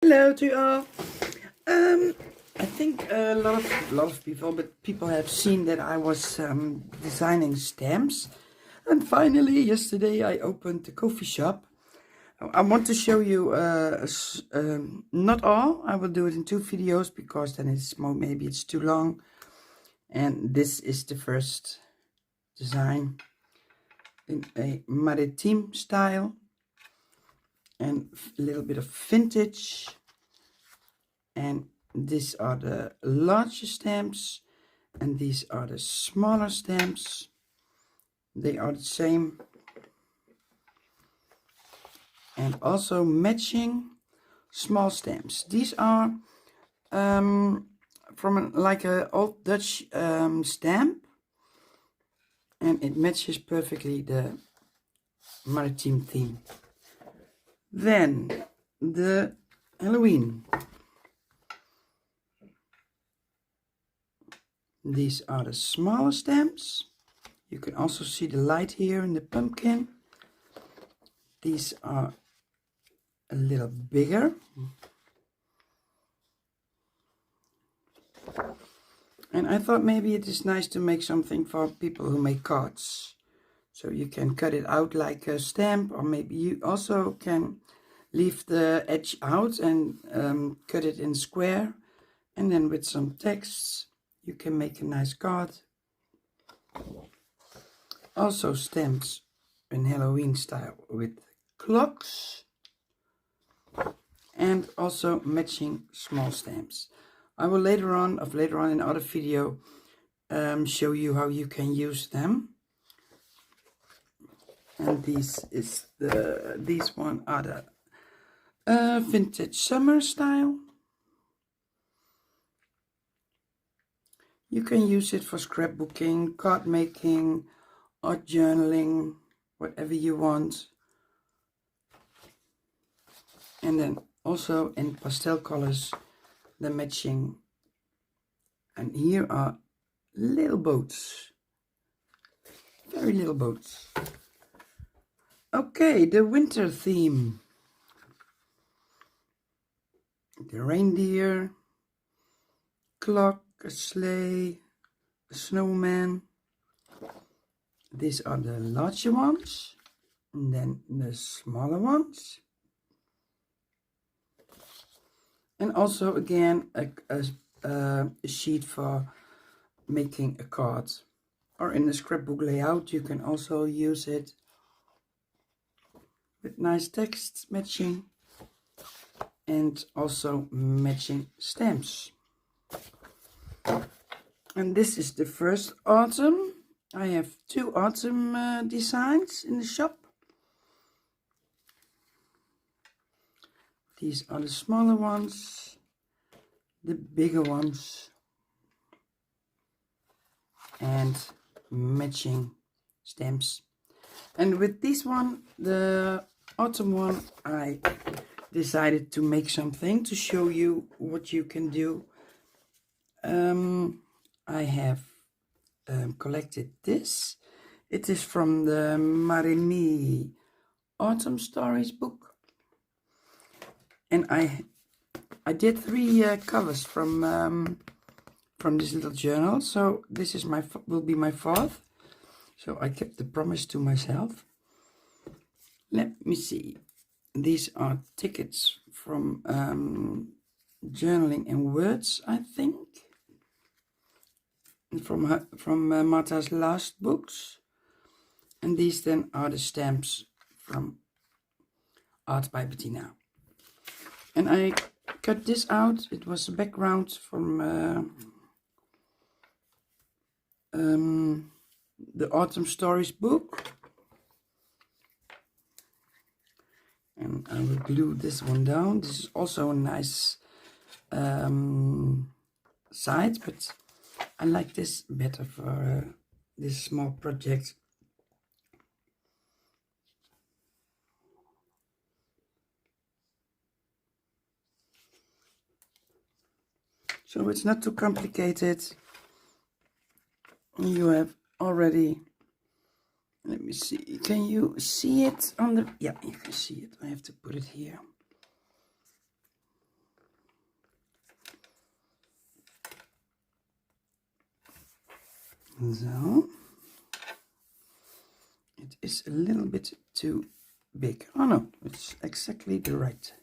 Hello to you all. I think a lot of people have seen that I was designing stamps, and finally yesterday I opened the coffee shop. I want to show you not all. I will do it in 2 videos because then maybe it's too long. And this is the first design in a maritime style and a little bit of vintage. And these are the larger stamps and these are the smaller stamps. They are the same, and also matching small stamps. These are from like a old Dutch stamp, and it matches perfectly the maritime theme. Then the Halloween. These are the smaller stamps. You can also see the light here in the pumpkin. These are a little bigger. And I thought maybe it is nice to make something for people who make cards. So you can cut it out like a stamp, or maybe you also can leave the edge out and cut it in square. And then with some texts, you can make a nice card. Also stamps in Halloween style with clocks. And also matching small stamps. I will later on in other video show you how you can use them. And these one are the vintage summer style. You can use it for scrapbooking, card making, art journaling, whatever you want. And then also in pastel colors, the matching. And here are little boats, very little boats. Okay, the winter theme. The reindeer, clock, a sleigh, a snowman. These are the larger ones, and then the smaller ones. And also again a sheet for making a card, or in the scrapbook layout you can also use it with nice text matching and also matching stamps. And this is the first autumn. I have 2 autumn designs in the shop. These are the smaller ones, the bigger ones, and matching stamps. And with this one, the autumn one, I decided to make something to show you what you can do. I have collected this. It is from the Marimi Autumn Stories book. And I did 3 covers from this little journal. So this is will be my 4th. So I kept the promise to myself. Let me see. These are tickets from journaling in words, I think. From Martha's last books. And these then are the stamps from Art by Bettina. And I cut this out. It was a background from the Autumn Stories book. And I will glue this one down. This is also a nice side, but I like this better for this small project. So it's not too complicated. You have already, let me see, can you see it on the, yeah, you can see it. I have to put it here. So it is a little bit too big. Oh no, it's exactly the right.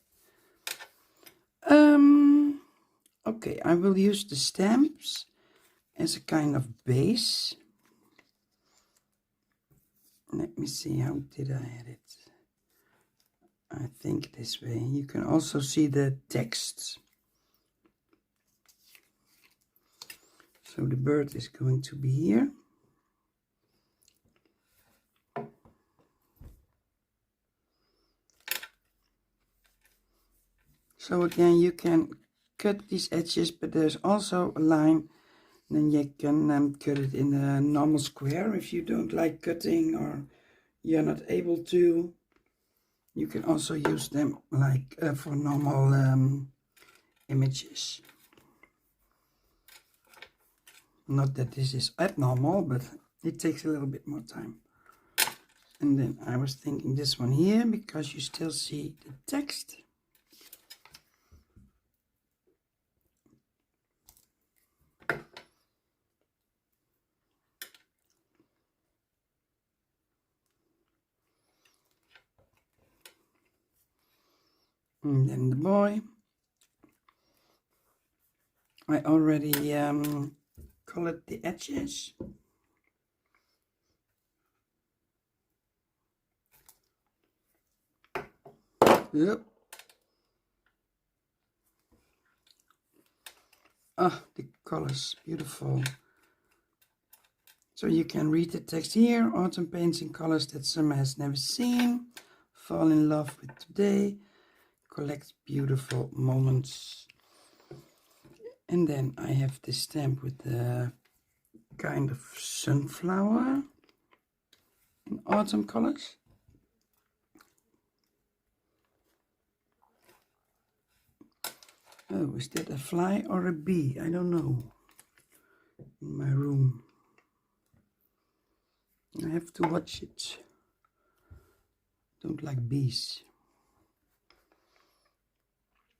Okay, I will use the stamps as a kind of base. Let me see, how did I add it? I think this way. You can also see the text. So the bird is going to be here. So again, you can cut these edges, but there's also a line. Then you can cut it in a normal square if you don't like cutting or you're not able to. You can also use them like for normal images. Not that this is abnormal, but it takes a little bit more time. And then I was thinking this one here, because you still see the text. And then the boy. I already colored the edges. Yep. Ah, the colors, beautiful. So you can read the text here. Autumn paints in colors that summer has never seen. Fall in love with today. Collect beautiful moments. And then I have this stamp with the kind of sunflower in autumn colors. Oh, is that a fly or a bee? I don't know. In my room. I have to watch it. Don't like bees.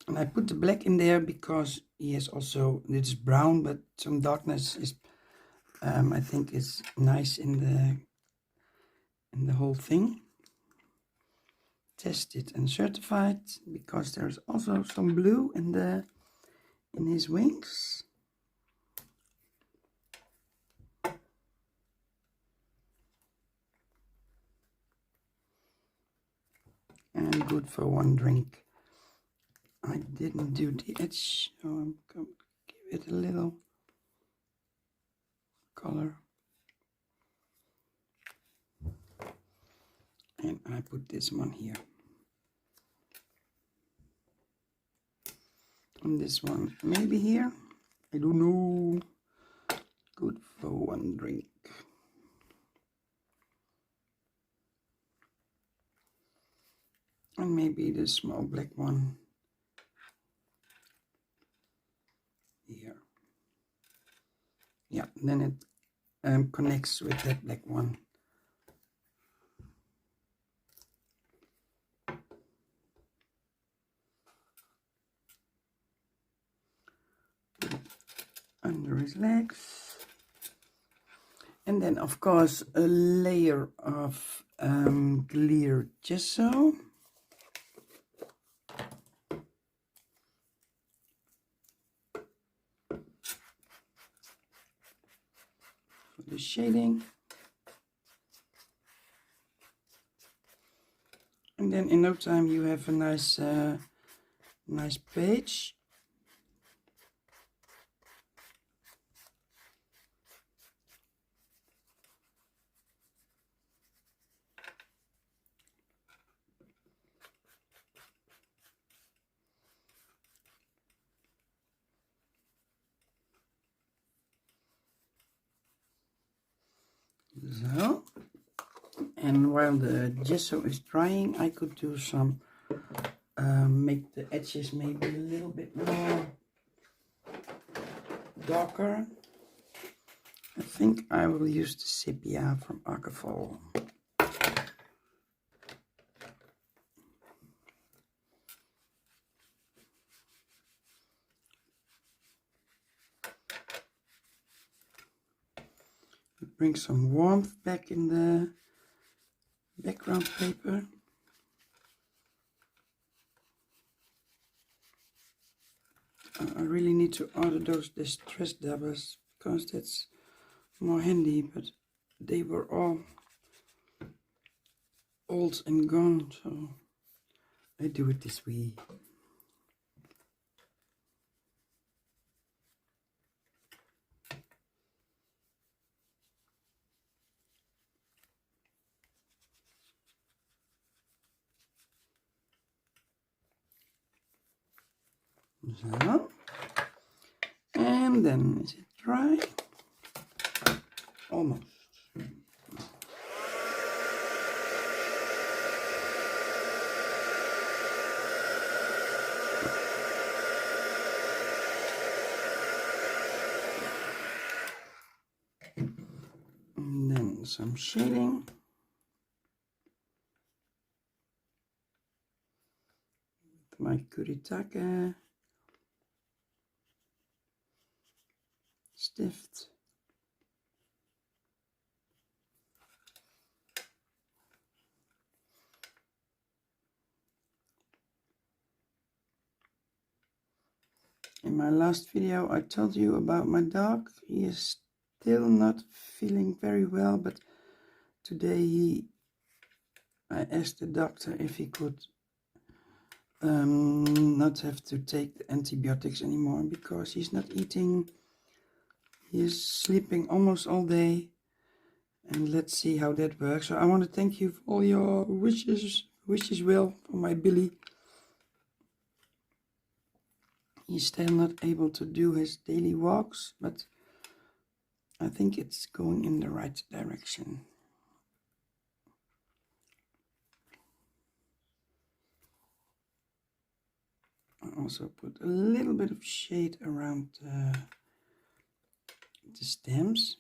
And I put the black in there because he has also, it's brown, but some darkness is, I think, is nice in the whole thing. Tested and certified, because there's also some blue in his wings. And good for one drink. I didn't do the edge, so I'm going to give it a little color. And I put this one here. And this one maybe here. I don't know. Good for one drink. And maybe the small black one here. Yeah, then it connects with that black one. Under his legs. And then, of course, a layer of clear gesso. For the shading. And then in no time you have a nice, nice page. So, and while the gesso is drying, I could do some, make the edges maybe a little bit more darker. I think I will use the sepia from Archival. bring some warmth back in the background paper. I really need to order those distress dabbers because that's more handy, but they were all old and gone, so I do it this way. So, and then is it dry? Almost. And then some shading. With my Kuritake stift. In my last video I told you about my dog. He is still not feeling very well, but today I asked the doctor if he could not have to take the antibiotics anymore because he's not eating. He is sleeping almost all day, and let's see how that works. So I want to thank you for all your wishes well for my Billy. He's still not able to do his daily walks, but I think it's going in the right direction. I also put a little bit of shade around the stems.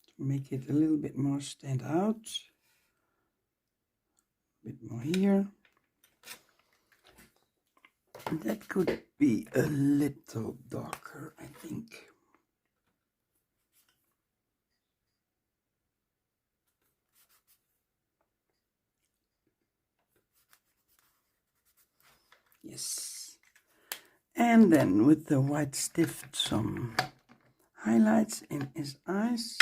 To make it a little bit more stand out. A bit more here. That could be a little darker, I think. Yes. And then with the white stift, some highlights in his eyes.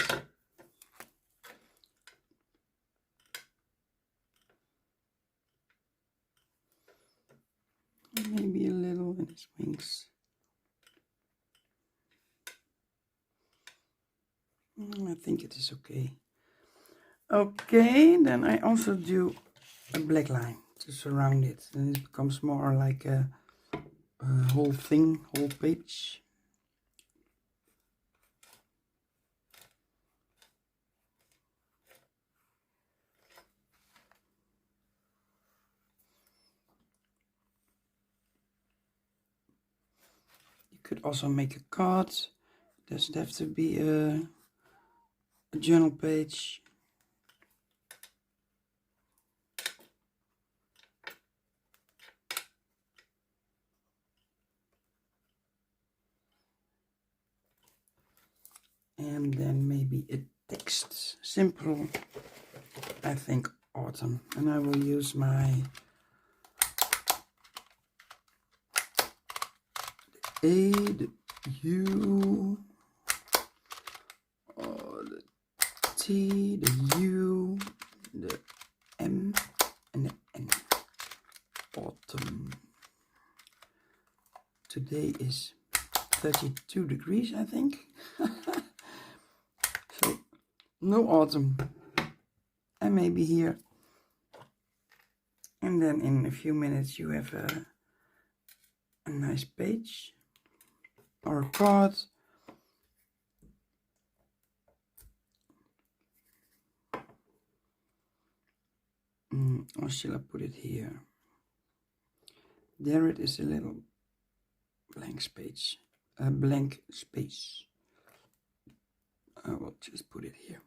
Maybe a little in his wings. I think it is okay. Okay, then I also do a black line to surround it, and it becomes more like a whole thing, whole page. You could also make a card. It doesn't have to be a journal page. And then maybe a text, simple, I think autumn. And I will use my A, the U, the T, the U, the M, and the N. Autumn. Today is 32 degrees, I think. So, no autumn. And maybe here. And then in a few minutes you have a nice page or a card. Or shall I put it here? There it is, a little blank space. A blank space. I will just put it here.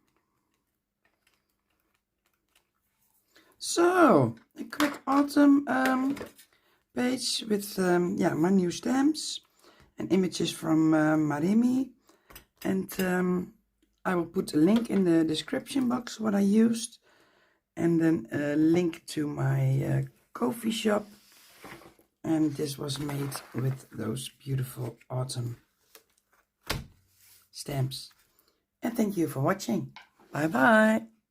So, a quick autumn page with yeah, my new stamps and images from Maremi. And I will put a link in the description box what I used, and then a link to my coffee shop. And this was made with those beautiful autumn stamps. And thank you for watching. Bye bye.